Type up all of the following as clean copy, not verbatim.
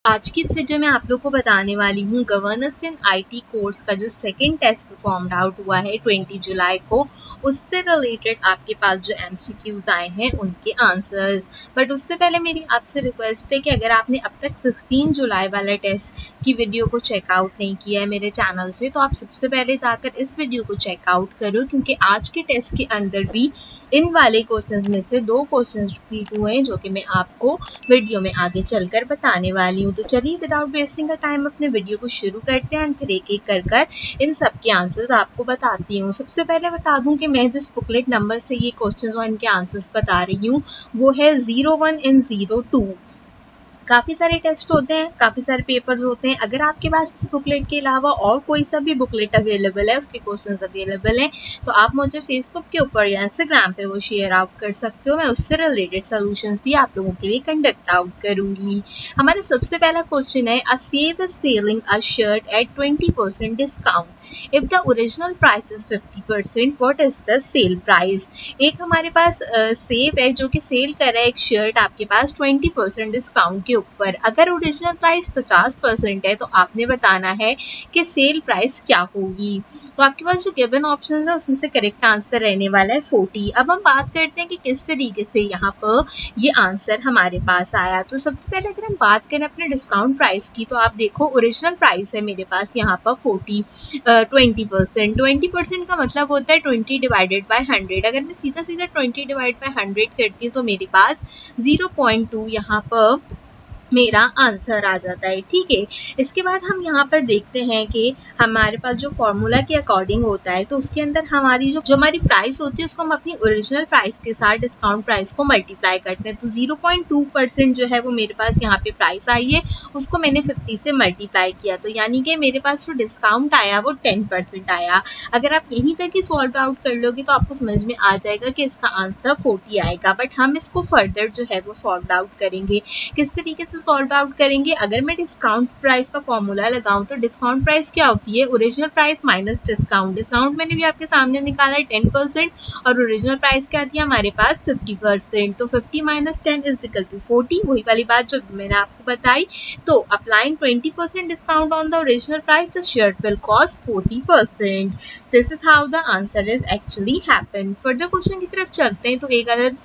आज की इस वीडियो में आप लोग को बताने वाली हूँ गवर्नेंस इन आईटी कोर्स का जो सेकंड टेस्ट परफॉर्म्ड आउट हुआ है 20 जुलाई को, उससे रिलेटेड आपके पास जो एमसीक्यूज आए हैं उनके आंसर्स। बट उससे पहले मेरी आपसे रिक्वेस्ट है कि अगर आपने अब तक 16 जुलाई वाला टेस्ट की वीडियो को चेकआउट नहीं किया है मेरे चैनल से, तो आप सबसे पहले जाकर इस वीडियो को चेकआउट करो, क्योंकि आज के टेस्ट के अंदर भी इन वाले क्वेश्चंस में से 2 क्वेश्चंस रिपीट हुए हैं, जो कि मैं आपको वीडियो में आगे चलकर बताने वाली हूँ। तो चलिए विदाउट वेस्टिंग का टाइम अपने वीडियो को शुरू करते हैं, फिर एक एक कर इन सब के आंसर्स आपको बताती हूँ। सबसे पहले बता दूं कि मैं जिस बुकलेट नंबर से ये क्वेश्चंस और इनके आंसर्स बता रही हूँ वो है 01 and 02। काफ़ी सारे टेस्ट होते हैं, काफ़ी सारे पेपर्स होते हैं। अगर आपके पास इस बुकलेट के अलावा और कोई सा भी बुकलेट अवेलेबल है, उसके क्वेश्चंस अवेलेबल हैं, तो आप मुझे फेसबुक के ऊपर या इंस्टाग्राम पे वो शेयर आउट कर सकते हो। मैं उससे रिलेटेड सॉल्यूशंस भी आप लोगों के लिए कंडक्ट आउट करूंगी। हमारा सबसे पहला क्वेश्चन है, a save is selling a shirt at 20% discount if the original price is 50%, what is the sale price. एक हमारे पास सेव है जो कि सेल कर रहा है एक शर्ट आपके पास 20% डिस्काउंट के ऊपर। अगर ओरिजिनल प्राइस 50% है तो आपने बताना है कि सेल प्राइस क्या होगी। तो आपके पास जो गिवन ऑप्शंस है उसमें से करेक्ट आंसर रहने वाला है 40। अब हम बात करते हैं कि किस तरीके से यहाँ पर ये आंसर हमारे पास आया। तो सबसे पहले अगर हम बात करें अपने डिस्काउंट प्राइस की, तो आप देखो ओरिजिनल प्राइस है मेरे पास यहाँ पर 20%। 20% का मतलब होता है 20 डिवाइडेड बाय 100। अगर मैं सीधा सीधा 20 डिवाइड बाय 100 करती हूँ तो मेरे पास 0.2 यहाँ पर मेरा आंसर आ जाता है। ठीक है, इसके बाद हम यहाँ पर देखते हैं कि हमारे पास जो फॉर्मूला के अकॉर्डिंग होता है, तो उसके अंदर हमारी जो हमारी प्राइस होती है उसको हम अपनी ओरिजिनल प्राइस के साथ डिस्काउंट प्राइस को मल्टीप्लाई करते हैं। तो 0.2% जो है वो मेरे पास यहाँ पे प्राइस आई है, उसको मैंने 50 से मल्टीप्लाई किया, तो यानी कि मेरे पास जो डिस्काउंट आया वो 10% आया। अगर आप यहीं तक ही सॉल्व आउट कर लोगे तो आपको समझ में आ जाएगा कि इसका आंसर 40 आएगा। बट हम इसको फर्दर जो है वो सॉल्व आउट करेंगे। किस तरीके से सॉल्व आउट करेंगे, अगर मैं डिस्काउंट प्राइस का फॉर्मूला लगाऊं तो डिस्काउंट प्राइस क्या होती है, original price minus discount. Discount मैंने भी आपके सामने निकाला है 10% और ओरिजिनल प्राइस क्या थी हमारे पास 50%। तो 50 माइनस 10 इज इक्वल टू 40, वही वाली बात जो मैंने आपको बताई। तो applying 20% discount on the original price, the shirt will cost 40%। This is how the answer is actually happen. Further question की तरफ चलते हैं। तो एक अगर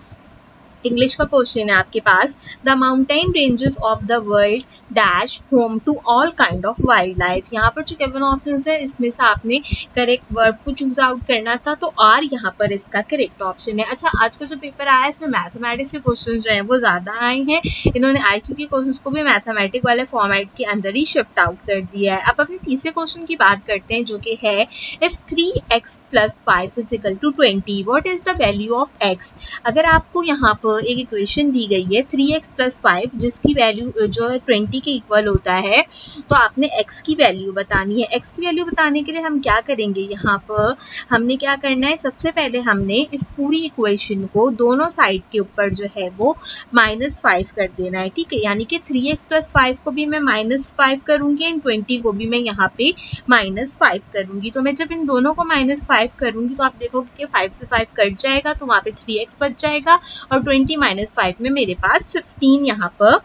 इंग्लिश का क्वेश्चन है आपके पास, the mountain ranges of the world dash home to all kind of wildlife. यहाँ पर जो गिवन ऑप्शंस है इसमें से आपने करेक्ट वर्ब को चूज आउट करना था, तो आर यहाँ पर इसका करेक्ट ऑप्शन है। अच्छा, आज का जो पेपर आया है इसमें मैथमेटिक्स के क्वेश्चन जो है वो ज्यादा आए हैं। इन्होंने आईक्यू के क्वेश्चन को भी मैथमेटिक वाले फॉर्मेट के अंदर ही शिफ्ट आउट कर दिया है। अब अपने तीसरे क्वेश्चन की बात करते हैं, जो कि है if 3x + 5 is equal to 20, what is the value of x। अगर आपको यहाँ एक इक्वेशन दी गई है 3x + 5 जिसकी वैल्यू जो है 20 के इक्वल होता है, तो आपने x की वैल्यू बतानी है। x की वैल्यू बताने के लिए हम क्या करेंगे, यहाँ पर हमने क्या करना है, सबसे पहले हमने इस पूरी इक्वेशन को दोनों साइड के ऊपर जो है वो -5 कर देना है। ठीक है, यानी कि 3x + 5 को भी मैं -5 करूंगी एंड 20 को भी मैं यहाँ पे -5 करूंगी। तो मैं जब इन दोनों को -5 करूंगी तो आप देखोगे कि 5 से 5 कट जाएगा, तो वहां पे 3x बच जाएगा और 20 - 5 में मेरे पास 15 यहाँ पर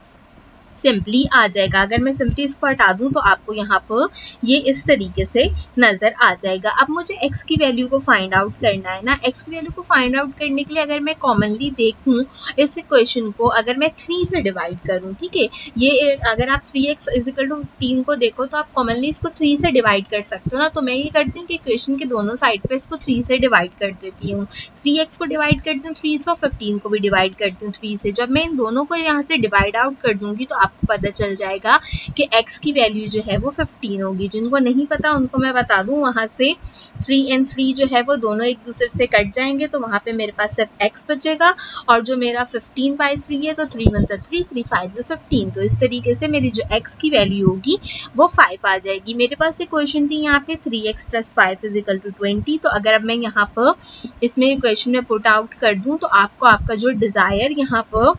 सिंपली आ जाएगा। अगर मैं सिंपली इसको हटा दूं तो आपको यहाँ पर ये इस तरीके से नजर आ जाएगा। अब मुझे x की वैल्यू को फाइंड आउट करना है ना। x की वैल्यू को फाइंड आउट करने के लिए अगर मैं कॉमनली देखूं इस इक्वेशन को, अगर मैं 3 से डिवाइड करूं, ठीक है, ये अगर आप 3x = 15 को देखो तो आप कॉमनली इसको 3 से डिवाइड कर सकते हो ना। तो मैं ये करती हूँ कि इक्वेशन के दोनों साइड पे इसको 3 से डिवाइड कर देती हूँ। 3x को डिवाइड करती हूँ 3 से और 15 को भी डिवाइड करती हूँ 3 से। जब मैं इन दोनों को यहाँ से डिवाइड आउट कर दूंगी तो आपको पता चल जाएगा कि x की वैल्यू जो है वो 15 होगी। जिनको नहीं पता उनको मैं बता दूं, वहां से 3 and 3 जो है वो दोनों एक दूसरे से कट जाएंगे, तो वहां पे मेरे पास सिर्फ x बचेगा। और जो मेरा 15/3 है, तो 3 × 3 3 5 15। तो इस तरीके से मेरी जो x की वैल्यू होगी वो 5 आ जाएगी। मेरे पास एक क्वेश्चन थी यहाँ पे 3x + 5 = 20। तो अगर अब मैं यहाँ पर इसमें इक्वेशन में पुट आउट कर दूं तो आपको आपका जो डिजायर यहाँ पर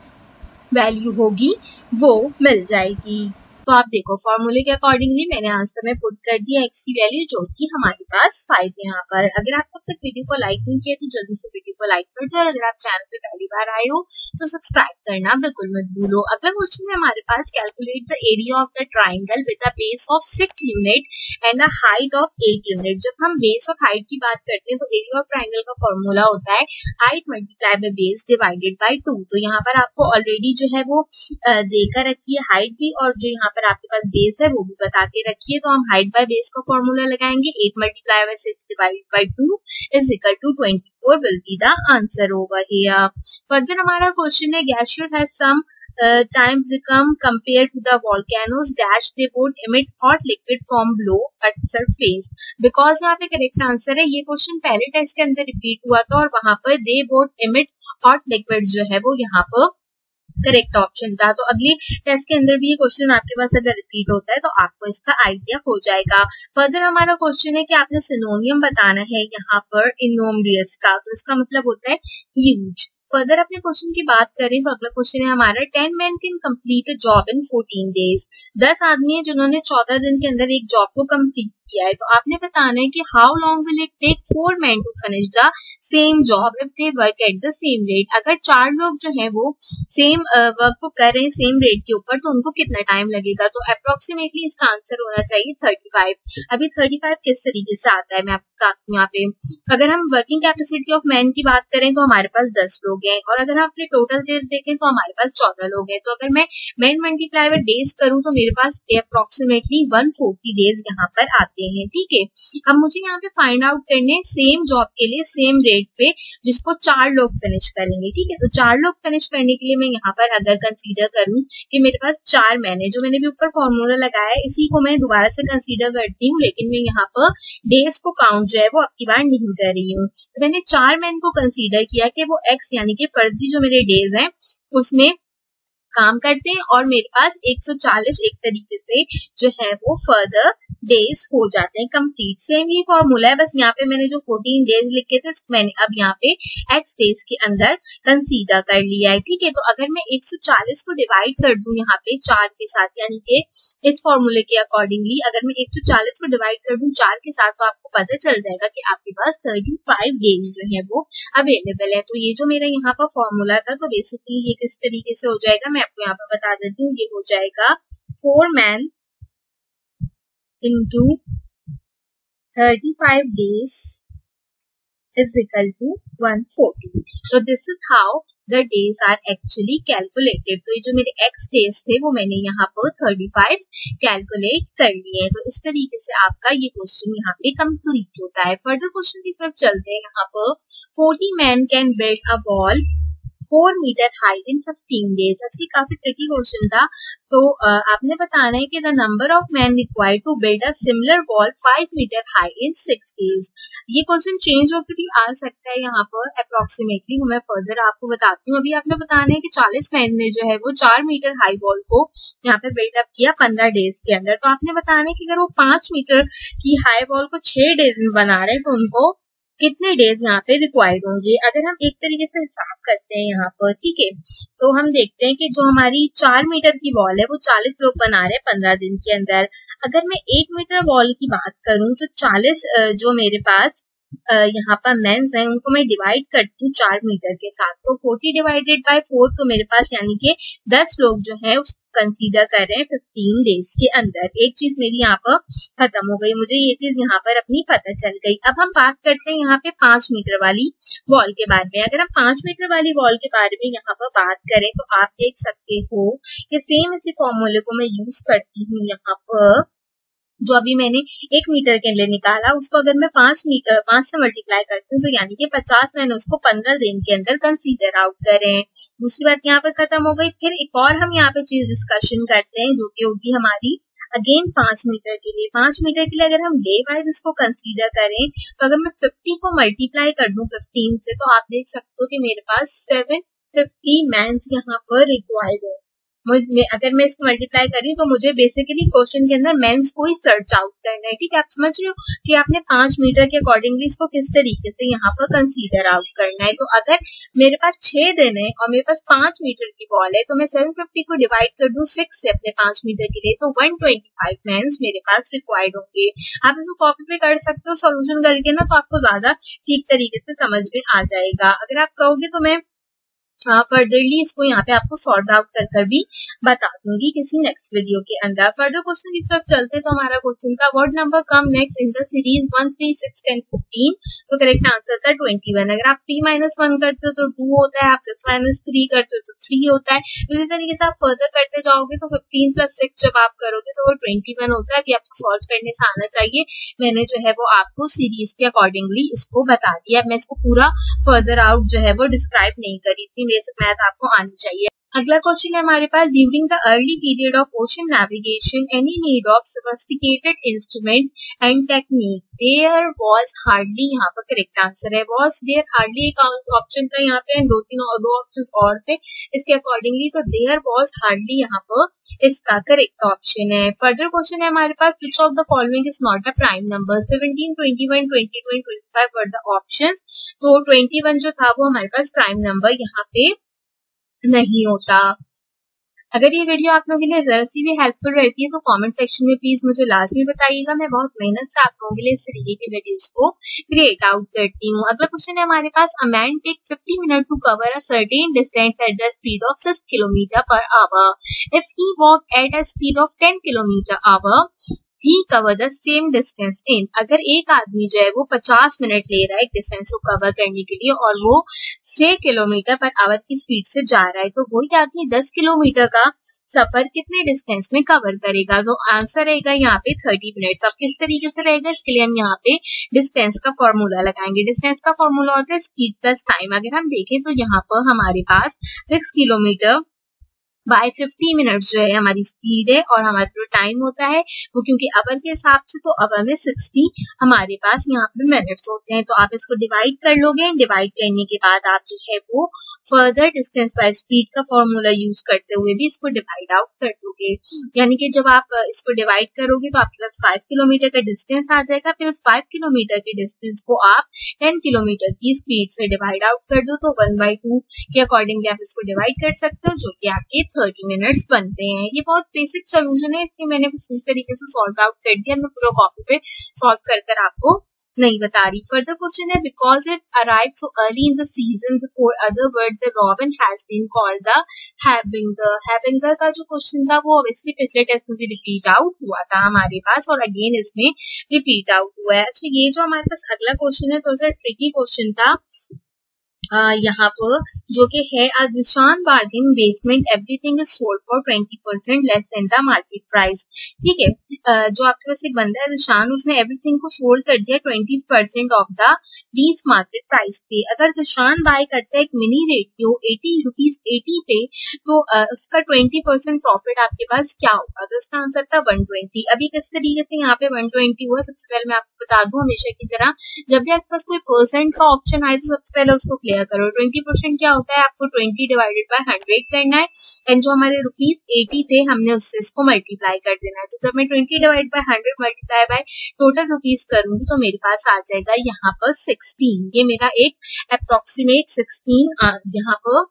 वैल्यू होगी वो मिल जाएगी। तो आप देखो फॉर्मूले के अकॉर्डिंगली मैंने आंसर में पुट कर दिया x की वैल्यू, जो कि हमारे पास 5 है यहाँ पर। अगर आप अब तक वीडियो को लाइक नहीं किया तो जल्दी से वीडियो वीडियो को लाइक कर दो और अगर आप चैनल पे पहली बार आए हो तो सब्सक्राइब करना बिल्कुल मत भूलो। अगला क्वेश्चन है हमारे पास, calculate the area of the triangle with a base of 6 unit and a height of 8 unit. जब हम बेस और हाइट की बात करते हैं तो एरिया ऑफ ट्राइंगल का फॉर्मूला होता है height multiply by base divided by 2। तो यहाँ पर आपको ऑलरेडी जो है वो देकर रखी है हाइट भी, और जो यहाँ पर आपके पास बेस है वो भी बता के रखिए। तो हम हाइट बाय बेस का फॉर्मूला लगाएंगे, 8 multiply by 6 divided by 2 is equal to 24 will be the answer over here. Further हमारा क्वेश्चन है, glacier has some time become compared to the volcanoes dash they would emit hot liquid from below at surface। because यहाँ पे correct answer है, ये question पहले test के अंदर repeat हुआ था और वहां पर they would emit hot liquid जो है वो यहाँ पर करेक्ट ऑप्शन था। तो अगले टेस्ट के अंदर भी ये क्वेश्चन आपके पास अगर रिपीट होता है तो आपको इसका आइडिया हो जाएगा। फर्दर हमारा क्वेश्चन है कि आपने सिनोनियम बताना है यहाँ पर इनोमरियस का, तो इसका मतलब होता है ह्यूज। फर्दर अपने क्वेश्चन की बात करें तो अगला क्वेश्चन है हमारा, 10 men can complete a job in 14 days। 10 आदमी है जिन्होंने 14 दिन के अंदर एक जॉब को कंप्लीट किया है। तो आपने बताना है कि how long will it take 4 men to finish the same job if they work at the same rate. अगर 4 लोग जो है वो सेम वर्क को कर रहे हैं सेम रेट के ऊपर तो उनको कितना टाइम लगेगा। तो अप्रोक्सीमेटली इसका आंसर होना चाहिए 35। अभी 35 किस तरीके से आता है मैं आपको बताती हूँ यहाँ पे। अगर हम वर्किंग कैपेसिटी ऑफ मैन की बात करें तो हमारे पास 10 लोग हैं, और अगर हम अपने टोटल डेज देखें तो हमारे पास 14 लोग हैं। तो अगर मैं मैन मल्टीप्लाई बाय डेज करूं तो मेरे पास अप्रोक्सीमेटली 140 डेज यहाँ पर आते हैं। ठीक है, अब मुझे यहाँ पे फाइंड आउट करने सेम जॉब के लिए सेम रेट पे जिसको 4 लोग फिनिश करेंगे। ठीक है, तो 4 लोग फिनिश करने के लिए मैं यहाँ पर अगर कंसीडर करूं कि मेरे पास 4 मैन है, जो मैंने भी ऊपर फॉर्मूला लगाया है इसी को मैं दोबारा से कंसीडर करती हूँ, लेकिन मैं यहाँ पर डेज को काउंट जो है वो अब की बार नहीं कर रही हूँ। तो मैंने 4 मैन को कंसीडर किया कि वो एक्स यानी कि फर्जी जो मेरे डेज हैं उसमें काम करते हैं, और मेरे पास 140 एक तरीके से जो है वो फर्दर डेज हो जाते हैं कंप्लीट। सेम ही फॉर्मूला है, बस यहाँ पे मैंने जो 14 डेज लिखे थे मैंने अब यहाँ पे एक्स डेज के अंदर कंसीडर कर लिया है। ठीक है, तो अगर मैं 140 को डिवाइड कर दूं यहाँ पे 4 के साथ, यानी कि इस फॉर्मूले के अकॉर्डिंगली अगर मैं 140 को डिवाइड कर दूं 4 के साथ तो आपको पता चल जाएगा कि आपके पास 35 डेज जो है वो अवेलेबल है। तो ये जो मेरा यहाँ पर फॉर्मूला था तो बेसिकली ये किस तरीके से हो जाएगा मैं आपको यहाँ पर बता देती हूँ। ये हो जाएगा 4 men into 35 days is equal to 140। So this is how the days are actually calculated। तो ये जो मेरे x days थे वो मैंने यहाँ पर 35 कैलकुलेट कर लिए हैं। तो इस तरीके से आपका ये क्वेश्चन यहाँ पे कंप्लीट होता है। फर्दर क्वेश्चन की तरफ चलते हैं। यहाँ पर 40 men can build a wall 4 metre height इन 15 डेज। एक्चुअली काफी ट्रिकी क्वेश्चन था, तो आपने बताना है कि the number of man required to build a similar wall 5 metre high in 6 days. ये क्वेश्चन चेंज होकर भी आ सकता है यहाँ पर अप्रोक्सीमेटली, मैं फर्दर आपको बताती हूँ। अभी आपने बताना है कि 40 मैन ने जो है वो 4 मीटर हाई वॉल को यहाँ पे बिल्डअप किया 15 डेज के अंदर। तो आपने बताना है कि अगर वो 5 मीटर की हाई वॉल को 6 डेज में बना रहे हैं तो उनको कितने डेज यहाँ पे रिक्वायर्ड होंगे। अगर हम एक तरीके से हिसाब करते हैं यहाँ पर, ठीक है, तो हम देखते हैं कि जो हमारी 4 मीटर की वॉल है वो 40 लोग बना रहे हैं 15 दिन के अंदर। अगर मैं 1 मीटर वॉल की बात करूं तो 40 जो मेरे पास यहाँ पर मेंस हैं उनको मैं डिवाइड करती हूँ 4 मीटर के साथ, तो 40 डिवाइडेड बाय 4 तो मेरे पास यानी कि 10 लोग जो है उसको कंसीडर कर रहे हैं 15 डेज के अंदर। एक चीज मेरी यहाँ पर खत्म हो गई, मुझे ये चीज यहाँ पर अपनी पता चल गई। अब हम बात करते हैं यहाँ पे 5 मीटर वाली वॉल के बारे में। अगर हम 5 मीटर वाली वॉल के बारे में यहाँ पर बात करें तो आप देख सकते हो कि सेम इसी फॉर्मूले को मैं यूज करती हूँ यहाँ पर। जो अभी मैंने 1 मीटर के लिए निकाला उसको अगर मैं 5 से मल्टीप्लाई करती हूँ तो यानी कि 50 मैंने उसको 15 दिन के अंदर कंसीडर आउट करें। दूसरी बात यहाँ पर खत्म हो गई। फिर एक और हम यहाँ पे चीज डिस्कशन करते हैं जो कि होगी हमारी अगेन 5 मीटर के लिए। 5 मीटर के लिए अगर हम डे वाइज इसको कंसीडर करें तो अगर मैं 50 को मल्टीप्लाई कर दूं 15 से तो आप देख सकते हो कि मेरे पास 750 मैन्स यहाँ पर रिक्वायर्ड है। अगर मैं इसको मल्टीप्लाई करी तो मुझे बेसिकली क्वेश्चन के अंदर मेंस को ही सर्च आउट करना है, ठीक है। आप समझ रहे हो कि आपने 5 मीटर के अकॉर्डिंगली इसको किस तरीके से यहाँ पर कंसीडर आउट करना है। तो अगर मेरे पास 6 दिन है और मेरे पास 5 मीटर की बॉल है तो मैं 750 को डिवाइड कर दूं 6 से अपने 5 मीटर के लिए, तो 125 मेंस मेरे पास रिक्वायर्ड होंगे। आप इसको कॉपी पे कर सकते हो सॉल्यूशन करके ना, तो आपको ज्यादा ठीक तरीके से समझ में आ जाएगा। अगर आप कहोगे तो मैं फर्दरली इसको यहाँ पे आपको सॉर्ट आउट कर भी बता दूंगी किसी नेक्स्ट वीडियो के अंदर। फर्दर क्वेश्चन की तरफ चलते तो हमारा क्वेश्चन था what number come next in the series 1, 3, 6, 10, 15। तो करेक्ट आंसर था 21। अगर आप 3 - 1 करते हो तो 2 होता है, आप 6 - 3 करते हो तो 3 होता है। इसी तरीके से आप फर्दर करते जाओगे तो 15 + 6 जब आप करोगे तो वो 21 होता है। अभी आपको सॉल्व करने से आना चाहिए। मैंने जो है वो आपको सीरीज के अकॉर्डिंगली इसको बता दिया। मैं इसको पूरा फर्दर आउट जो है वो डिस्क्राइब नहीं करी थी, बेसिक मैथ आपको आनी चाहिए। अगला क्वेश्चन है हमारे पास during the early period of ocean navigation any need of sophisticated instrument and technique there was hardly, यहाँ पर करेक्ट आंसर है वाज देयर हार्डली एक ऑप्शन था यहाँ पे, दो ऑप्शन और थे इसके अकॉर्डिंगली, तो देयर वाज हार्डली यहाँ पर इसका करेक्ट ऑप्शन है। फर्दर क्वेश्चन है हमारे पास which of the following is not a prime number 17, 21, 22 and 25 were the options. तो 21 जो था वो हमारे पास प्राइम नंबर यहाँ पे नहीं होता। अगर ये वीडियो आप लोगों के लिए जरा सी भी हेल्पफुल रहती है तो कमेंट सेक्शन में प्लीज मुझे लाजमी बताइएगा। मैं बहुत मेहनत से आप लोगों के लिए इस तरीके की वीडियोस को क्रिएट आउट करती हूँ। अगला क्वेश्चन है हमारे पास a man take 50 minute to cover a certain distance at the speed of 6 km/h if he walk at a speed of 10 km/h he cover the same distance in. अगर एक आदमी जो है वो 50 मिनट ले रहा है डिस्टेंस को कवर करने के लिए और वो 6 km/h की स्पीड से जा रहा है, तो वही आदमी 10 किलोमीटर का सफर कितने डिस्टेंस में कवर करेगा। तो आंसर रहेगा यहाँ पे 30 मिनट्स। अब किस तरीके से रहेगा इसके लिए हम यहाँ पे डिस्टेंस का फॉर्मूला लगाएंगे। डिस्टेंस का फॉर्मूला होता है स्पीड प्लस टाइम। अगर हम देखें तो यहाँ पर हमारे पास 6 किलोमीटर बाय 50 मिनट्स जो है हमारी स्पीड है और हमारा जो टाइम होता है वो क्योंकि अवर के हिसाब से तो अवर में 60 हमारे पास यहाँ पे मिनट्स होते हैं। तो आप इसको डिवाइड कर लोगे, डिवाइड करने के बाद आप जो है वो फर्दर डिस्टेंस बाय स्पीड का फॉर्मूला यूज करते हुए भी इसको डिवाइड आउट कर दोगे। यानी कि जब आप इसको डिवाइड करोगे तो आपके पास 5 किलोमीटर का डिस्टेंस आ जाएगा। फिर उस 5 किलोमीटर के डिस्टेंस को आप 10 किलोमीटर की स्पीड से डिवाइड आउट कर दो, तो 1/2 के अकॉर्डिंगली आप इसको डिवाइड कर सकते हो, जो कि आपके 30 मिनट्स बनते हैं। ये बहुत बेसिक सोल्यूशन है, इसलिए मैंने इस तरीके से सॉल्व आउट कर दिया। मैं पूरा कॉपी पे सॉल्व कर आपको नहीं बता रही। फर्दर क्वेश्चन है because it arrive so early in the season before other bird the robin has been called the हैविंगर। हैविंगर का जो क्वेश्चन था वो ऑब्वियसली पिछले टेस्ट में भी रिपीट आउट हुआ था हमारे पास और अगेन इसमें रिपीट आउट हुआ है। अच्छा, ये जो हमारे पास अगला क्वेश्चन है थोड़ा सा ट्रिकी क्वेश्चन था यहाँ पर, जो कि है a Zeeshan bargain basement everything is sold for 20% less than the market price. ठीक है, जो आपके पास एक बंदा है जिशान, उसने एवरीथिंग को सोल्ड कर दिया 20% of the lease market price पे। अगर जिशान बाय करता है एक मिनी रेडियो 80 रुपीज 80 पे, तो उसका 20% प्रॉफिट आपके पास क्या होगा। तो इसका आंसर था 120। अभी किस तरीके से यहाँ पे 120 हुआ, सबसे पहले मैं आपको बता दूं हमेशा की तरह जब भी आपके पास कोई परसेंट का ऑप्शन आए तो सबसे पहले उसको क्लियर करो। 20% क्या होता है, आपको 20 डिवाइडेड बाय 100 करना है एंड जो हमारे रुपीज 80 थे हमने उससे इसको मल्टीप्लाई कर देना है। तो जब मैं 20 divide by 100 multiply by total rupees करूंगी तो मेरे पास आ जाएगा यहाँ पर 16। ये मेरा एक अप्रोक्सीमेट 16 यहाँ पर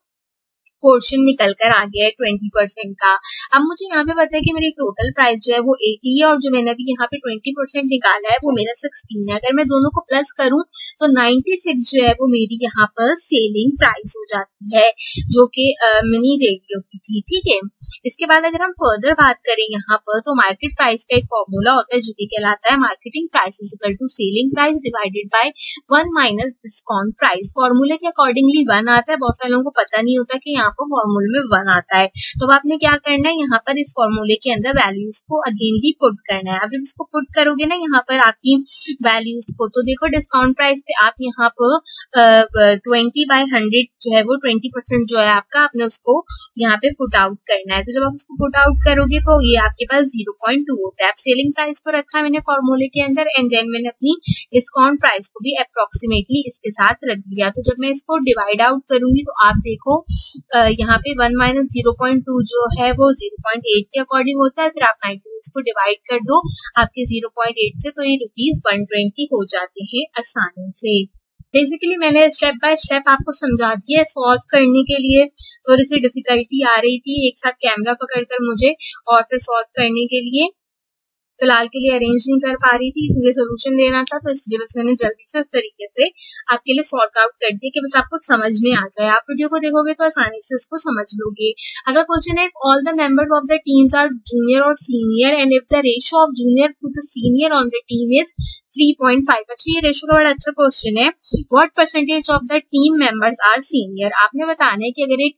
पोर्शन निकल कर आ गया है 20% का। अब मुझे यहाँ पे पता है कि मेरी टोटल प्राइस जो है वो 80 है और जो मैंने अभी यहाँ पे 20% निकाला है वो मेरा 16 है। अगर मैं दोनों को प्लस करूं तो 96 जो है वो मेरी यहाँ पर सेलिंग प्राइस हो जाती है, जो कि मिनी रेडियो की थी। ठीक है, इसके बाद अगर हम फर्दर बात करें यहाँ पर तो मार्केट प्राइस का एक फॉर्मूला होता है जो कि कहलाता है marketing price is equal to selling price divided by 1 minus discount price. फॉर्मूले के अकॉर्डिंगली 1 आता है, बहुत सारे लोगों को पता नहीं होता कि यहाँ फॉर्मूले में 1 आता है। तो आपने क्या करना है, यहाँ पर इस फॉर्मूले के अंदर वैल्यूज को अगेन ही पुट करना है। अब जब इसको पुट करोगे ना यहाँ पर आपकी वैल्यूज को, तो देखो डिस्काउंट प्राइस पे आप यहाँ पर 20/100 जो है वो 20% जो है आपका, आपने उसको यहाँ पे पुट आउट करना है। तो जब आप उसको पुट आउट करोगे तो ये आपके पास 0.2 होता है। अब सेलिंग प्राइस को रखा है मैंने फॉर्मूले के अंदर एंड देन मैंने अपनी डिस्काउंट प्राइस को भी अप्रोक्सीमेटली इसके साथ रख दिया। तो जब मैं इसको डिवाइड आउट करूंगी तो आप देखो यहाँ पे 1 माइनस 0.2 जो है वो 0.8 के अकॉर्डिंग होता है, फिर आप 96 को डिवाइड कर दो आपके 0.8 से, तो ये ₹120 हो जाते हैं आसानी से। बेसिकली मैंने स्टेप बाय स्टेप आपको समझा दिया है। सॉल्व करने के लिए थोड़ी सी डिफिकल्टी आ रही थी, एक साथ कैमरा पकड़कर मुझे और फिर सॉल्व करने के लिए फिलहाल के लिए अरेंज नहीं कर पा रही थी, मुझे सोल्यूशन देना था, तो इसलिए बस मैंने जल्दी से इस तरीके से आपके लिए सॉर्ट आउट कर दिया कि बस आपको समझ में आ जाए। आप वीडियो को देखोगे तो आसानी से इसको समझ लोगे। अगर क्वेश्चन है all the members of the teams are junior और senior and if the ratio of junior to the senior on the team is 3.5। अच्छा, ये रेशियो का बड़ा अच्छा क्वेश्चन है। What percentage of the team members are senior. आपने बताना है कि अगर एक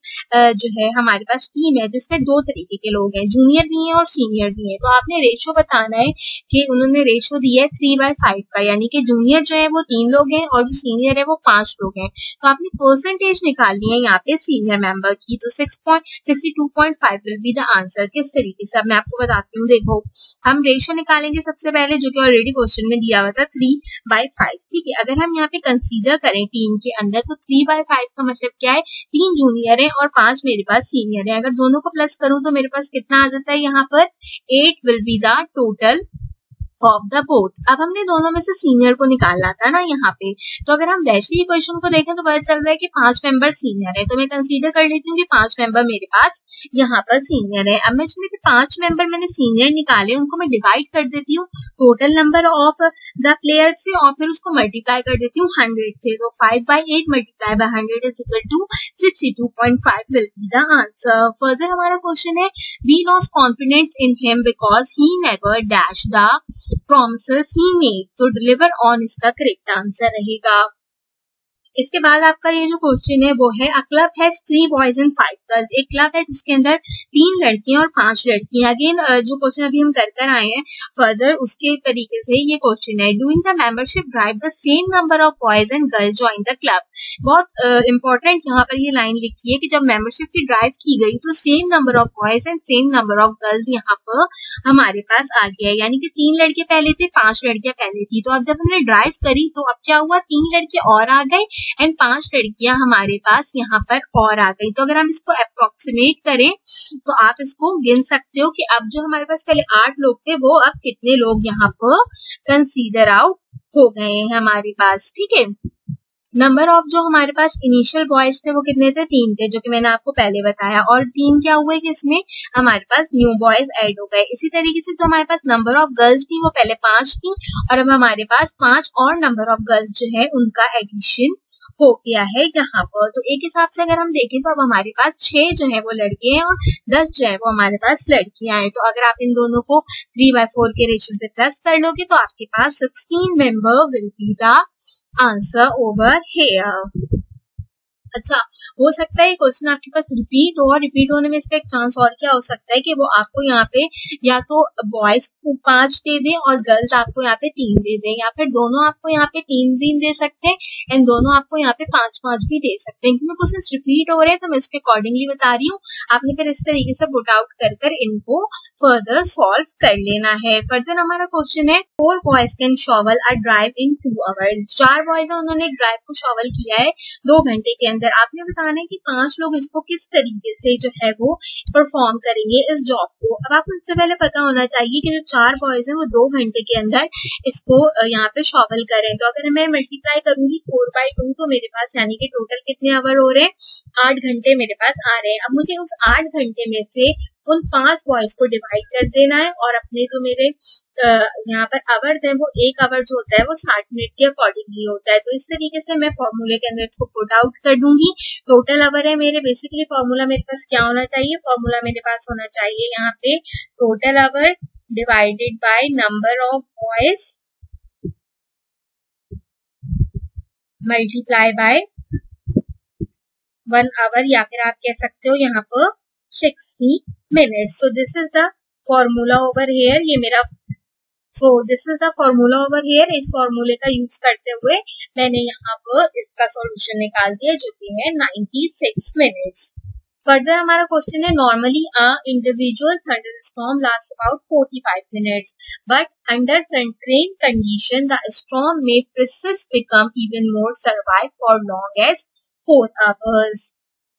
जो है हमारे पास टीम है जिसमें दो तरीके के लोग हैं, जूनियर भी हैं और सीनियर भी हैं, तो आपने रेशियो बताना है कि उन्होंने रेशियो दिया है 3/5 का, यानी कि जूनियर जो है वो 3 लोग हैं और जो सीनियर है वो 5 लोग हैं। तो आपने परसेंटेज निकालनी है यहाँ पे सीनियर मेंबर की, तो 62.5 विल बी द आंसर। किस तरीके से, अब मैं आपको बताती हूँ। देखो, हम रेशियो निकालेंगे सबसे पहले, जो कि ऑलरेडी क्वेश्चन में दिया हुआ था 3/5। ठीक है, अगर हम यहाँ पे कंसीडर करें टीम के अंदर, तो 3/5 का मतलब क्या है, 3 जूनियर है और 5 मेरे पास सीनियर है। अगर दोनों को प्लस करूं तो मेरे पास कितना आ जाता है, यहाँ पर 8 will be the total of the both. अब हमने दोनों में से सीनियर को निकालना था ना यहाँ पे, तो अगर हम वैसे ही क्वेश्चन को देखें तो पता चल रहा है कि 5 मेंबर सीनियर है, तो मैं कंसीडर कर लेती हूँ कि 5 मेंबर मेरे पास यहाँ पर सीनियर है। अब मैं इसमें 5 मेंबर मैंने सीनियर निकाले, उनको मैं डिवाइड कर देती हूँ total number of the player से और फिर उसको मल्टीप्लाई कर देती हूँ 100 से। तो 5/8 multiply by 100 is equal to 62.5 will be the answer. Further हमारा क्वेश्चन है we lost confidence in him because he never dash the promises he made, so deliver on इसका करेक्ट आंसर रहेगा। इसके बाद आपका ये जो क्वेश्चन है वो है a club has 3 boys and 5 girls. एक क्लब है जिसके अंदर 3 लड़कियां और 5 लड़कियां। अगेन जो क्वेश्चन अभी हम कर आए हैं फर्दर उसके तरीके से ये क्वेश्चन है doing the membership drive the same number of boys and girls join the club. बहुत इंपॉर्टेंट यहाँ पर ये लाइन लिखी है कि जब मेंबरशिप की ड्राइव की गई तो same number of boys and same number of girls यहाँ पर हमारे पास आ गया है, यानी कि 3 लड़के पहले थे 5 लड़कियां पहले थी। तो अब जब हमने ड्राइव करी तो अब क्या हुआ, 3 लड़के और आ गए एंड 5 लड़कियां हमारे पास यहाँ पर और आ गई। तो अगर हम इसको अप्रोक्सीमेट करें तो आप इसको गिन सकते हो कि अब जो हमारे पास पहले 8 लोग थे वो अब कितने लोग यहाँ पर कंसीडर आउट हो गए हैं हमारे पास। ठीक है, नंबर ऑफ जो हमारे पास इनिशियल बॉयज थे वो कितने थे, 3 थे, जो कि मैंने आपको पहले बताया। और 3 क्या हुए कि इसमें हमारे पास न्यू बॉयज ऐड हो गए। इसी तरीके से जो हमारे पास नंबर ऑफ गर्ल्स थी वो पहले 5 थी और अब हमारे पास 5 और नंबर ऑफ गर्ल्स जो है उनका एडिशन हो गया है यहाँ पर। तो एक हिसाब से अगर हम देखें तो अब हमारे पास 6 जो है वो लड़के हैं और 10 जो है वो हमारे पास लड़कियां हैं। तो अगर आप इन दोनों को 3/4 के रेशियो से प्लस कर लोगे तो आपके पास 16 member will be the answer over here. अच्छा, हो सकता है क्वेश्चन आपके पास रिपीट हो, और रिपीट होने में इसका एक चांस और क्या हो सकता है कि वो आपको यहाँ पे या तो बॉयज को 5 दे दें और गर्ल्स आपको यहाँ पे 3 दे दें, या फिर दोनों आपको यहाँ पे 3 दे सकते हैं एंड दोनों आपको यहाँ पे 5 भी दे सकते हैं। क्योंकि क्वेश्चन रिपीट हो रहे हैं तो मैं इसके अकॉर्डिंगली बता रही हूँ। आपने फिर इस तरीके से पुट आउट कर इनको फर्दर सॉल्व कर लेना है। फर्दर हमारा क्वेश्चन है 4 boys can shovel a drive in 2 hours. 4 boys है, उन्होंने ड्राइव को शॉवल किया है 2 घंटे के अंदर। आपने बताना है कि 5 लोग इसको किस तरीके से जो है वो परफॉर्म करेंगे इस जॉब को। अब आपको सबसे पहले पता होना चाहिए कि जो 4 बॉयज हैं वो 2 घंटे के अंदर इसको यहाँ पे शॉवल करें। तो अगर मैं मल्टीप्लाई करूंगी 4/2 तो मेरे पास यानी कि टोटल कितने आवर हो रहे हैं, 8 घंटे मेरे पास आ रहे हैं। अब मुझे उस 8 घंटे में से उन 5 बॉयज को डिवाइड कर देना है और अपने जो मेरे यहाँ पर आवर है वो 1 आवर जो होता है वो 60 मिनट के अकॉर्डिंगली होता है। तो इस तरीके से मैं फॉर्मूले के अंदर इसको पुट आउट कर दूंगी। टोटल आवर है मेरे, बेसिकली फॉर्मूला मेरे पास क्या होना चाहिए, फॉर्मूला मेरे पास होना चाहिए यहाँ पे total hour divided by number of boys multiply by 1 hour, या फिर आप कह सकते हो यहाँ पर 60 minutes. So this is the formula over here. ये मेरा this is the formula over here. इस फॉर्मूले का यूज करते हुए मैंने यहाँ पर इसका सॉल्यूशन निकाल दिया जो कि है 96 मिनट्स। फर्दर हमारा क्वेश्चन है normally a individual thunderstorm last about 45 minutes but under कंट्रेन condition the storm may persist become even more survive for long as 4 hours।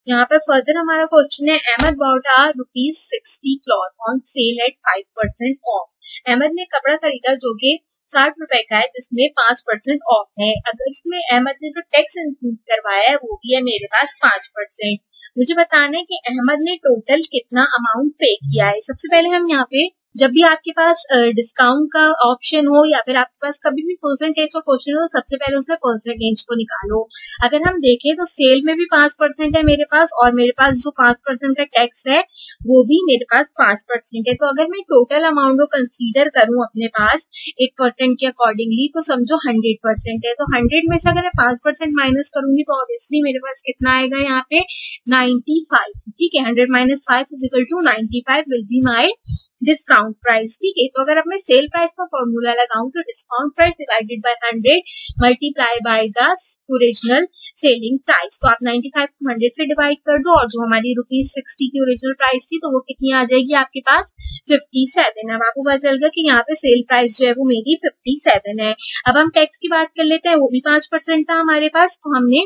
यहाँ पर फर्दर हमारा क्वेश्चन है, Ahmad bought a ₹60 cloth on sale at 5% off. Ahmad ने कपड़ा खरीदा जो कि 60 रुपए का है, जिसमें 5% ऑफ है। अगर इसमें अहमद ने जो टैक्स इंक्लूड करवाया है वो भी है मेरे पास 5%। मुझे बताना है कि अहमद ने टोटल कितना अमाउंट पे किया है। सबसे पहले हम यहाँ पे, जब भी आपके पास डिस्काउंट का ऑप्शन हो या फिर आपके पास कभी भी परसेंटेज का क्वेश्चन हो, तो सबसे पहले उसमें परसेंटेज को निकालो। अगर हम देखें तो सेल में भी 5% है मेरे पास, और मेरे पास जो 5% का टैक्स है वो भी मेरे पास 5% है। तो अगर मैं टोटल अमाउंट को कंसीडर करूं अपने पास 1% के अकॉर्डिंगली, तो समझो 100% है। तो 100 में से अगर मैं 5% माइनस करूंगी तो ऑब्वियसली मेरे पास कितना आएगा यहाँ पे 95। ठीक है, 100 - 5 = 95 will be my discount price. ठीक है, तो अगर अब मैं सेल प्राइस का फॉर्मूला लगाऊं तो discount price divided bye 100 multiply by the original selling price. तो आप 95 को 100 से डिवाइड कर दो, और जो हमारी ₹60 की ओरिजिनल प्राइस थी तो वो कितनी आ जाएगी आपके पास 57। अब आपको पता चल गया कि यहाँ पे सेल प्राइस जो है वो मेरी 57 है। अब हम टैक्स की बात कर लेते हैं, वो भी 5% था हमारे पास। तो हमने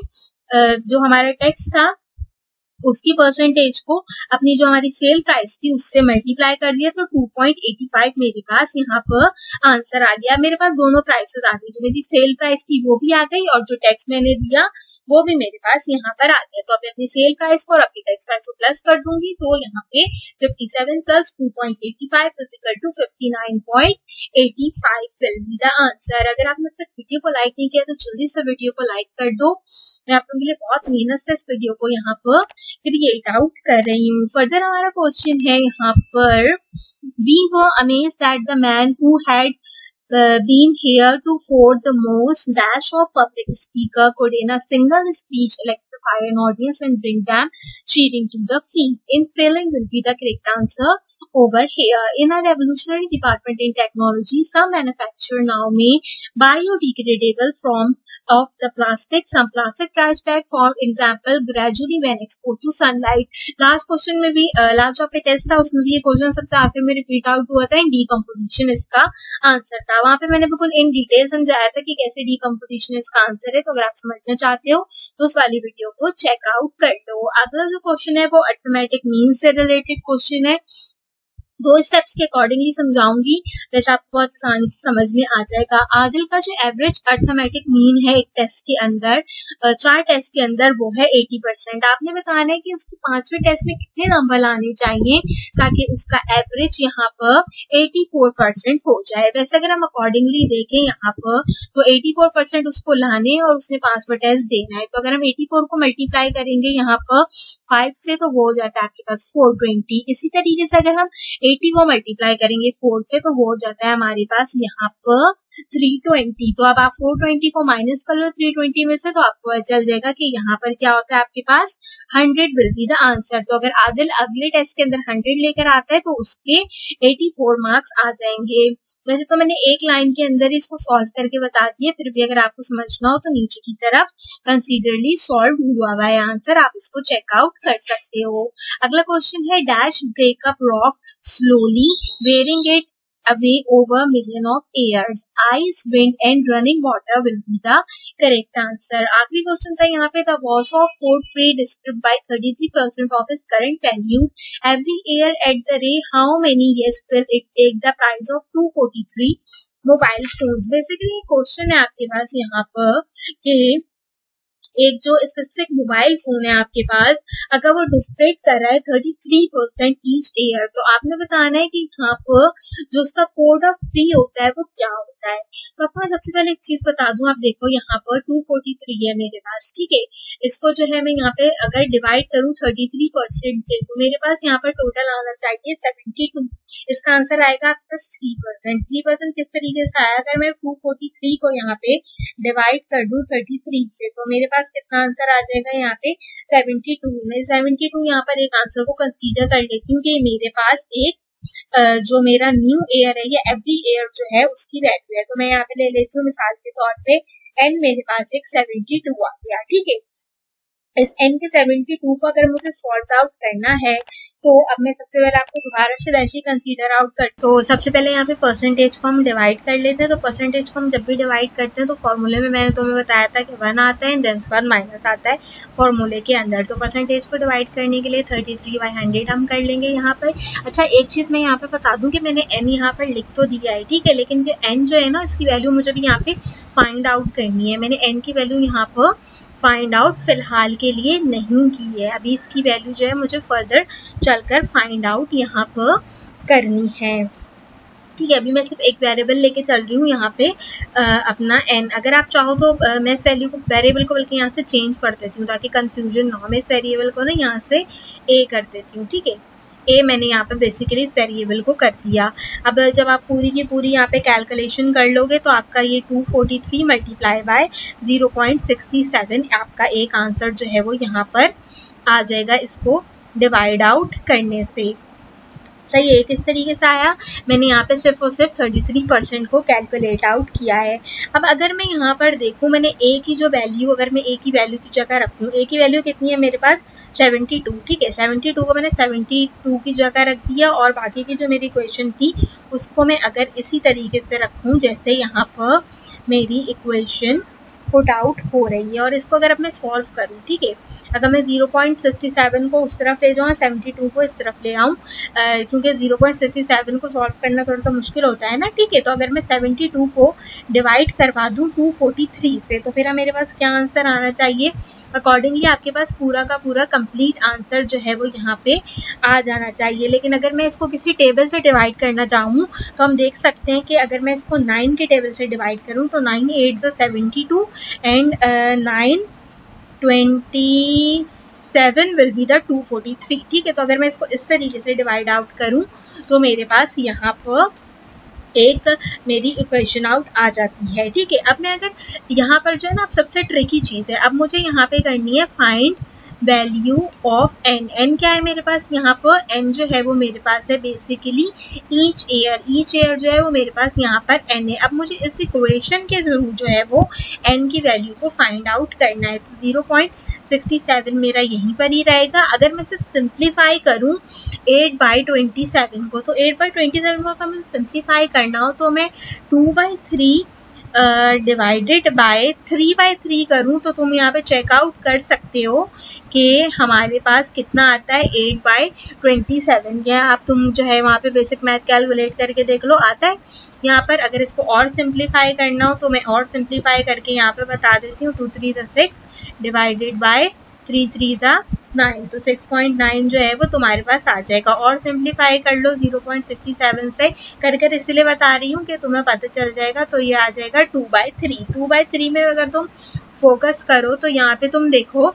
जो हमारा टैक्स था उसकी परसेंटेज को अपनी जो हमारी सेल प्राइस थी उससे मल्टीप्लाई कर दिया, तो 2.85 मेरे पास यहाँ पर आंसर आ गया। मेरे पास दोनों प्राइसेस आ गई, जो मेरी सेल प्राइस थी वो भी आ गई और जो टैक्स मैंने दिया वो भी मेरे पास यहाँ पर आ गया। तो अब अपनी सेल प्राइस को और अपनी टैक्स प्राइस को प्लस कर दूंगी, तो यहाँ पे 57 + 2.85 = 59.85 विल बी द आंसर। अगर आपने अब तक वीडियो को लाइक नहीं किया तो जल्दी से वीडियो को लाइक कर दो। मैं आप लोगों के लिए बहुत मेहनत से इस वीडियो को यहाँ पर क्रिएट आउट कर रही हूँ। फर्दर हमारा क्वेश्चन है यहाँ पर, we were amazed that the man who had been here to ford the most dash of public speaker could in a single speech electrify an audience and bring them cheering to the feet. In thrilling will be the correct answer over here. In a revolutionary department in technology, some manufacture now make biodegradable from of the plastic. Some plastic trash bag, for example, gradually when exposed to sunlight. Last question में भी, last जो आपका test था उसमें भी ये question सबसे आखिर में रिपीट आउट हुआ था। डीकम्पोजिशन इसका आंसर था। वहां पे मैंने बिल्कुल इन डिटेल समझाया था कि कैसे डीकम्पोजिशन इसका आंसर है। तो अगर आप समझना चाहते हो तो उस वाली वीडियो को चेकआउट कर लो। अगला जो क्वेश्चन है वो अरिथमेटिक मीन से रिलेटेड क्वेश्चन है। 2 स्टेप्स के अकॉर्डिंगली समझाऊंगी, वैसे आपको बहुत आसानी से समझ में आ जाएगा। आदिल का जो एवरेज अरिथमेटिक मीन है एक टेस्ट के अंदर, 4 टेस्ट के अंदर, वो है 80%। आपने बताना है कि उसके 5वें टेस्ट में कितने नंबर लाने चाहिए ताकि उसका एवरेज यहाँ पर 84% हो जाए। वैसे अगर हम अकॉर्डिंगली देखें यहाँ पर तो 84% उसको लाने और उसने 5वां टेस्ट देना है। तो अगर हम 84 को मल्टीप्लाई करेंगे यहाँ पर 5 से तो वो हो जाता है आपके पास 420। इसी तरीके से अगर हम 80 को मल्टीप्लाई करेंगे 4 से तो वो हो जाता है हमारे पास यहाँ पर 320। तो अब आप 420 को माइनस कर लो 320 में से, तो आपको चल जाएगा कि यहाँ पर क्या होता है आपके पास 100 विल बी द आंसर। तो अगर आदिल अगले टेस्ट के अंदर 100 लेकर आता है तो उसके 84 मार्क्स आ जाएंगे। वैसे तो मैंने एक लाइन के अंदर इसको सॉल्व करके बता दिया, फिर भी अगर आपको समझना हो तो नीचे की तरफ कंसीडरली सॉल्व हुआ हुआ है आंसर, आप इसको चेकआउट कर सकते हो। अगला क्वेश्चन है, dash break up rock slowly wearing it away over million of years. Ice, wind and running water will be the correct answer. आखिरी क्वेश्चन था यहाँ पे, the wash of court free described by 33% of its current value every year at the rate how many years will it take the price of 243 mobile phones. Basically question है आपके पास यहाँ पर कि एक जो स्पेसिफिक मोबाइल फोन है आपके पास, अगर वो डिस्प्ले कर रहा है 33% ईच ईयर, तो आपने बताना है कि यहाँ पर जो उसका कोड ऑफ फ्री होता है वो क्या होता है। तो आपको सबसे पहले एक चीज बता दूं, आप देखो यहाँ पर 243 है मेरे पास, ठीक है। इसको जो है मैं यहाँ पे अगर डिवाइड करूँ 33% से, तो मेरे पास यहाँ पर टोटल आना चाहिए 72। इसका आंसर आएगा आपके पास 3%। 3% किस तरीके से आया, अगर मैं 243 को यहाँ पे डिवाइड कर दूं 33 से, तो मेरे पास कितना आंसर आ जाएगा यहाँ पे 72। मैं 72 यहाँ पर एक आंसर को कंसीडर कर लेती हूँ कि मेरे पास एक जो मेरा न्यू ईयर है या एवरी ईयर जो है उसकी वैल्यू है। तो मैं यहाँ पे ले लेती हूँ मिसाल के तौर पे एंड मेरे पास एक 72 आ गया, ठीक है। इस n के 72 को अगर मुझे सॉल्व आउट करना है तो अब मैं सबसे पहले आपको दोबारा से वैसे ही कंसीडर आउट कर, तो सबसे पहले यहाँ पे परसेंटेज को हम डिवाइड कर लेते हैं। तो परसेंटेज को हम जब भी डिवाइड करते हैं तो फॉर्मूले में मैंने तुम्हें बताया था कि 1 आता है, देन उसके बाद माइनस आता है फॉर्मूले के अंदर। तो परसेंटेज को डिवाइड करने के लिए 33/100 हम कर लेंगे यहाँ पर। अच्छा, एक चीज़ मैं यहाँ पे बता दूँ कि मैंने n यहाँ पर लिख तो दिया है, ठीक है, लेकिन जो n जो है ना, इसकी वैल्यू मुझे भी यहाँ पे फाइंड आउट करनी है। मैंने n की वैल्यू यहाँ पर फाइंड आउट फिलहाल के लिए नहीं की है, अभी इसकी वैल्यू जो है मुझे फर्दर चलकर फाइंड आउट यहाँ पर करनी है, ठीक है। अभी मैं सिर्फ एक वेरिएबल लेके चल रही हूँ यहाँ पे अपना n। अगर आप चाहो तो मैं इस वैल्यू को, वेरिएबल को बल्कि यहाँ से चेंज कर देती हूँ ताकि कंफ्यूजन ना हो। मैं इस वेरिएबल को ना यहाँ से a कर देती हूँ, ठीक है। ए मैंने यहाँ पे बेसिकली इस वेरिएबल को कर दिया। अब जब आप पूरी की पूरी यहाँ पे कैलकुलेशन कर लोगे तो आपका ये 243 मल्टीप्लाई बाय 0.67 आपका एक आंसर जो है वो यहाँ पर आ जाएगा, इसको डिवाइड आउट करने से। सही है, किस तरीके से आया, मैंने यहाँ पे सिर्फ और सिर्फ 33% को कैलकुलेट आउट किया है। अब अगर मैं यहाँ पर देखूँ, मैंने ए की जो वैल्यू, अगर मैं ए की वैल्यू की जगह रखूँ, ए की वैल्यू कितनी है मेरे पास 72, ठीक है। 72 को मैंने 72 की जगह रख दिया और बाकी की जो मेरी इक्वेशन थी उसको मैं अगर इसी तरीके से रखूँ जैसे यहाँ पर मेरी इक्वेशन पुट आउट हो रही है, और इसको अगर अब मैं सॉल्व करूँ, ठीक है, अगर मैं 0.67 को उस तरफ ले जाऊँ, 72 को इस तरफ ले आऊँ, क्योंकि 0.67 को सॉल्व करना थोड़ा सा मुश्किल होता है ना, ठीक है। तो अगर मैं 72 को डिवाइड करवा दूँ 243 से, तो फिर मेरे पास क्या आंसर आना चाहिए, अकॉर्डिंगली आपके पास पूरा का पूरा कंप्लीट आंसर जो है वो यहाँ पे आ जाना चाहिए। लेकिन अगर मैं इसको किसी टेबल से डिवाइड करना चाहूँ तो हम देख सकते हैं कि अगर मैं इसको 9 के टेबल से डिवाइड करूँ तो 9 8 72 एंड 9 27 विल बी द 243, ठीक है। तो अगर मैं इसको इस तरीके से डिवाइड आउट करूं तो मेरे पास यहाँ पर एक मेरी इक्वेशन आउट आ जाती है, ठीक है। अब मैं अगर यहाँ पर जो है ना, अब सबसे ट्रिकी चीज़ है, अब मुझे यहाँ पे करनी है find value of n। n क्या है मेरे पास, यहाँ पर n जो है वो मेरे पास है बेसिकली ईच एयर जो है वो मेरे पास यहाँ पर n है। अब मुझे इस इक्वेशन के थ्रू जो है वो n की वैल्यू को फाइंड आउट करना है। तो 0.67 मेरा यहीं पर ही रहेगा। अगर मैं सिर्फ सिंप्लीफाई करूँ 8/27 को, तो 8/27 को अगर मुझे सिंप्लीफाई करना हो तो मैं 2/3 डिवाइडेड बाय 3/3 करूँ तो तुम यहाँ पे चेकआउट कर सकते हो कि हमारे पास कितना आता है 8/27। क्या आप तुम जो है वहाँ पे बेसिक मैथ कैलकुलेट करके देख लो, आता है यहाँ पर। अगर इसको और सिंप्लीफाई करना हो तो मैं और सिंप्लीफाई करके यहाँ पे बता देती हूँ, 2 3 6 डिवाइडेड बाय 3 3 9, तो 6.9 जो है वो तुम्हारे पास आ जाएगा। और सिंप्लीफाई कर लो 0.67 से कर इसलिए बता रही हूँ कि तुम्हें पता चल जाएगा। तो ये आ जाएगा 2/3। 2/3 में अगर तुम फोकस करो तो यहाँ पे तुम देखो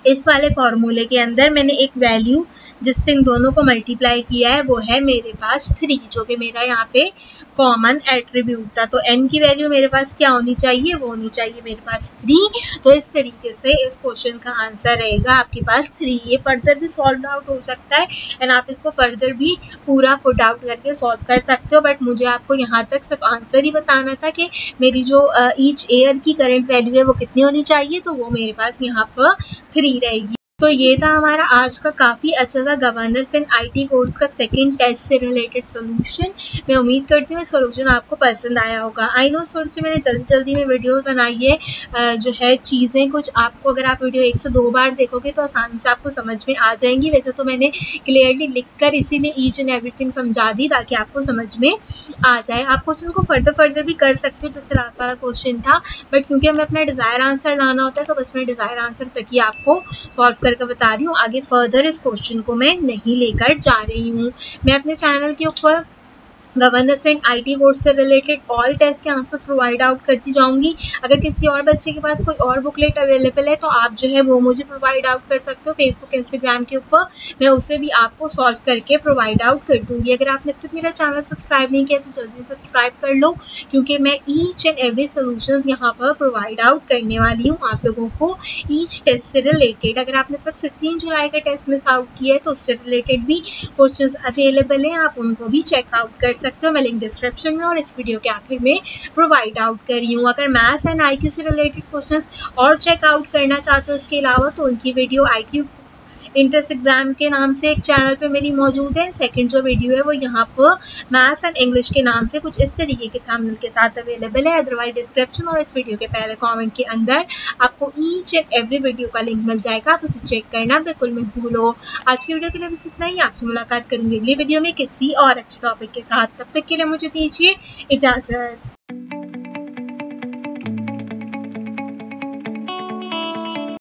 इस वाले फॉर्मूले के अंदर मैंने एक वैल्यू जिससे इन दोनों को मल्टीप्लाई किया है वो है मेरे पास 3, जो कि मेरा यहाँ पे कॉमन एट्रीब्यूट था। तो n की वैल्यू मेरे पास क्या होनी चाहिए, वो होनी चाहिए मेरे पास 3। तो इस तरीके से इस क्वेश्चन का आंसर रहेगा आपके पास 3। ये फर्दर भी सॉल्व आउट हो सकता है एंड आप इसको फर्दर भी पूरा पुट आउट करके सॉल्व कर सकते हो, बट मुझे आपको यहाँ तक सिर्फ आंसर ही बताना था कि मेरी जो ईच एयर की करंट वैल्यू है वो कितनी होनी चाहिए, तो वो मेरे पास यहाँ पर 3 रहेगी। तो ये था हमारा आज का काफ़ी अच्छा सा गवर्नेंस एंड आईटी कोर्स का सेकंड टेस्ट से रिलेटेड सोल्यूशन। मैं उम्मीद करती हूँ सोल्यूशन आपको पसंद आया होगा। आई नो थोड़ी सी मैंने जल्दी में वीडियोस बनाई है, जो है चीज़ें कुछ आपको अगर आप वीडियो 1 से 2 बार देखोगे तो आसानी से आपको समझ में आ जाएंगी। वैसे तो मैंने क्लियरली लिखकर इसीलिए ईच एंड एवरीथिंग समझा दी ताकि आपको समझ में आ जाए। आप क्वेश्चन को फर्दर भी कर सकते हो जैसे लास्ट वाला क्वेश्चन था, बट क्योंकि हमें अपना डिज़ायर आंसर लाना होता है तो बस मैं डिज़ायर आंसर तक ही आपको सॉल्व करके बता रही हूँ। आगे फर्दर इस क्वेश्चन को मैं नहीं लेकर जा रही हूँ। मैं अपने चैनल के ऊपर गवर्नेंस एंड आईटी कोर्स से रिलेटेड ऑल टेस्ट के आंसर प्रोवाइड आउट करती जाऊंगी। अगर किसी और बच्चे के पास कोई और बुकलेट अवेलेबल है तो आप जो है वो मुझे प्रोवाइड आउट कर सकते हो फेसबुक इंस्टाग्राम के ऊपर, मैं उसे भी आपको सॉल्व करके प्रोवाइड आउट कर दूंगी। अगर आपने अब तक मेरा चैनल सब्सक्राइब नहीं किया तो जल्दी सब्सक्राइब कर लो, क्योंकि मैं ईच एंड एवरी सोल्यूशन यहाँ पर प्रोवाइड आउट करने वाली हूँ आप लोगों को ईच टेस्ट से रिलेटेड। अगर आपने अब तक 16 जुलाई का टेस्ट मिस आउट किया है तो उससे रिलेटेड भी क्वेश्चन अवेलेबल है, आप उनको भी चेकआउट कर सकते हो, मैं लिंक डिस्क्रिप्शन में और इस वीडियो के आखिर में प्रोवाइड आउट कर रही हूँ। अगर मैथ्स एंड IQ से रिलेटेड क्वेश्चंस और चेकआउट करना चाहते हो इसके अलावा, तो उनकी वीडियो IQ इंट्रेंस एग्जाम के नाम से एक चैनल पे मेरी मौजूद है। सेकंड जो वीडियो है वो यहाँ पर मैथ्स एंड इंग्लिश के नाम से कुछ इस तरीके के थंबनेल के साथ अवेलेबल है। अदरवाइज डिस्क्रिप्शन और इस वीडियो के पहले कमेंट के अंदर आपको ईच एंड एवरी वीडियो का लिंक मिल जाएगा, आप उसे चेक करना बिल्कुल मत भूलो। आज की वीडियो के लिए बस इतना ही, आपसे मुलाकात करूंगी अगली वीडियो में किसी और अच्छे टॉपिक के साथ। तब तक के लिए मुझे दीजिए इजाजत।